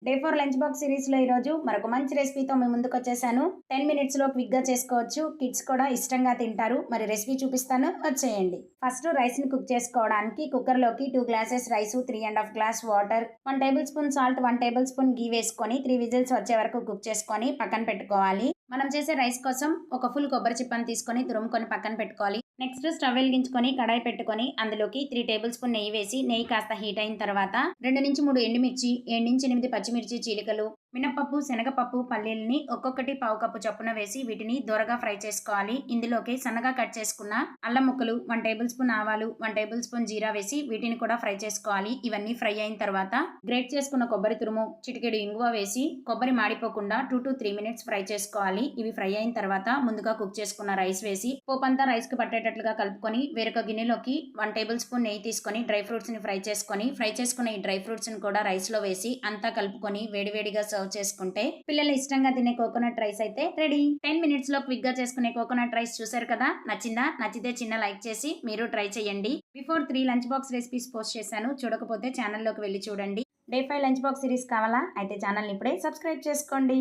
Day 4 lunch box సిరీస్‌లో ఈరోజు మరొక మంచి రెసిపీతో మీ ముందుకొచ్చేసాను. 10 మినిట్స్‌లో క్విక్‌గా చేసుకోవచ్చు. కిడ్స్ కూడా ఇష్టంగా తింటారు. మరి రెసిపీ చూపిస్తాను వచ్చేయండి. ఫస్ట్ రైస్‌ని కుక్ చేసుకోవడానికి కుక్కర్‌లోకి 2 glasses rice, 3½ glass water, 1 tablespoon salt, 1 tablespoon ghee వేసుకొని 3 విజిల్స్ వచ్చే వరకు కుక్ చేసుకొని పక్కన పెట్టుకోవాలి. మనం చేసే రైస్ కోసం ఒక ఫుల్ కొబ్బరి చిప్పని తీసుకొని తురుముకొని పక్కన పెట్టుకోవాలి. నెక్స్ట్ స్టవ్ వెలిగించుకొని కడాయి పెట్టుకొని అందులోకి 3 టేబుల్ స్పూన్ నెయ్యి వేసి నెయ్యి కాస్త హీట్ అయిన తర్వాత 2-3 ఎండుమిర్చి, 7-8 పచ్చిమిర్చి చీలికలు, మినపప్పు, శనగపప్పు, పల్లీలని ఒక్కొక్కటి పావు కప్పు చొప్పున వేసి వీటిని దోరగా ఫ్రై చేసుకోవాలి. ఇందులోకి సన్నగా కట్ చేసుకున్న అల్లం ముక్కలు, 1 టేబుల్ స్పూన్ ఆవాలు, 1 టేబుల్ స్పూన్ జీరా వేసి వీటిని కూడా ఫ్రై చేసుకోవాలి. ఇవన్నీ ఫ్రై అయిన తర్వాత గ్రేట్ చేసుకున్న కొబ్బరి తురుము, చిటికెడు ఇంగువ వేసి కొబ్బరి మాడిపోకుండా 2-3 మినిట్స్ ఫ్రై చేసుకోవాలి. ఇవి ఫ్రై అయిన తర్వాత ముందుగా కుక్ చేసుకున్న రైస్ వేసి పోపంతా రైస్ కి పట్టేటట్లుగా కలుపుకొని వేరొక గిన్నెలోకి 1 టేబుల్ స్పూన్ నెయ్యి తీసుకొని డ్రై ఫ్రూట్స్ ని ఫ్రై చేసుకున్న ఈ డ్రై ఫ్రూట్స్ ని కూడా రైస్ లో వేసి అంతా కలుపుకొని వేడివేడిగా సర్వ్ చేసుకుంటే పిల్లలు ఇష్టంగా తినే కోకోనట్ రైస్ అయితే రెడీ. 10 మినిట్స్ లో క్విక్ గా చేసుకునే కోకోనట్ రైస్ చూసారు కదా. నచ్చిందా? నచ్చితే చిన్న లైక్ చేసి మీరు ట్రై చేయండి. Before 3 lunch box recipes post చేశాను. చూడకపోతే ఛానల్లోకి వెళ్ళి చూడండి. డే 5 లంచ్ బాక్స్ సిరీస్ కావాలా? అయితే ఛానల్ని ఇప్పుడే సబ్స్క్రైబ్ చేసుకోండి.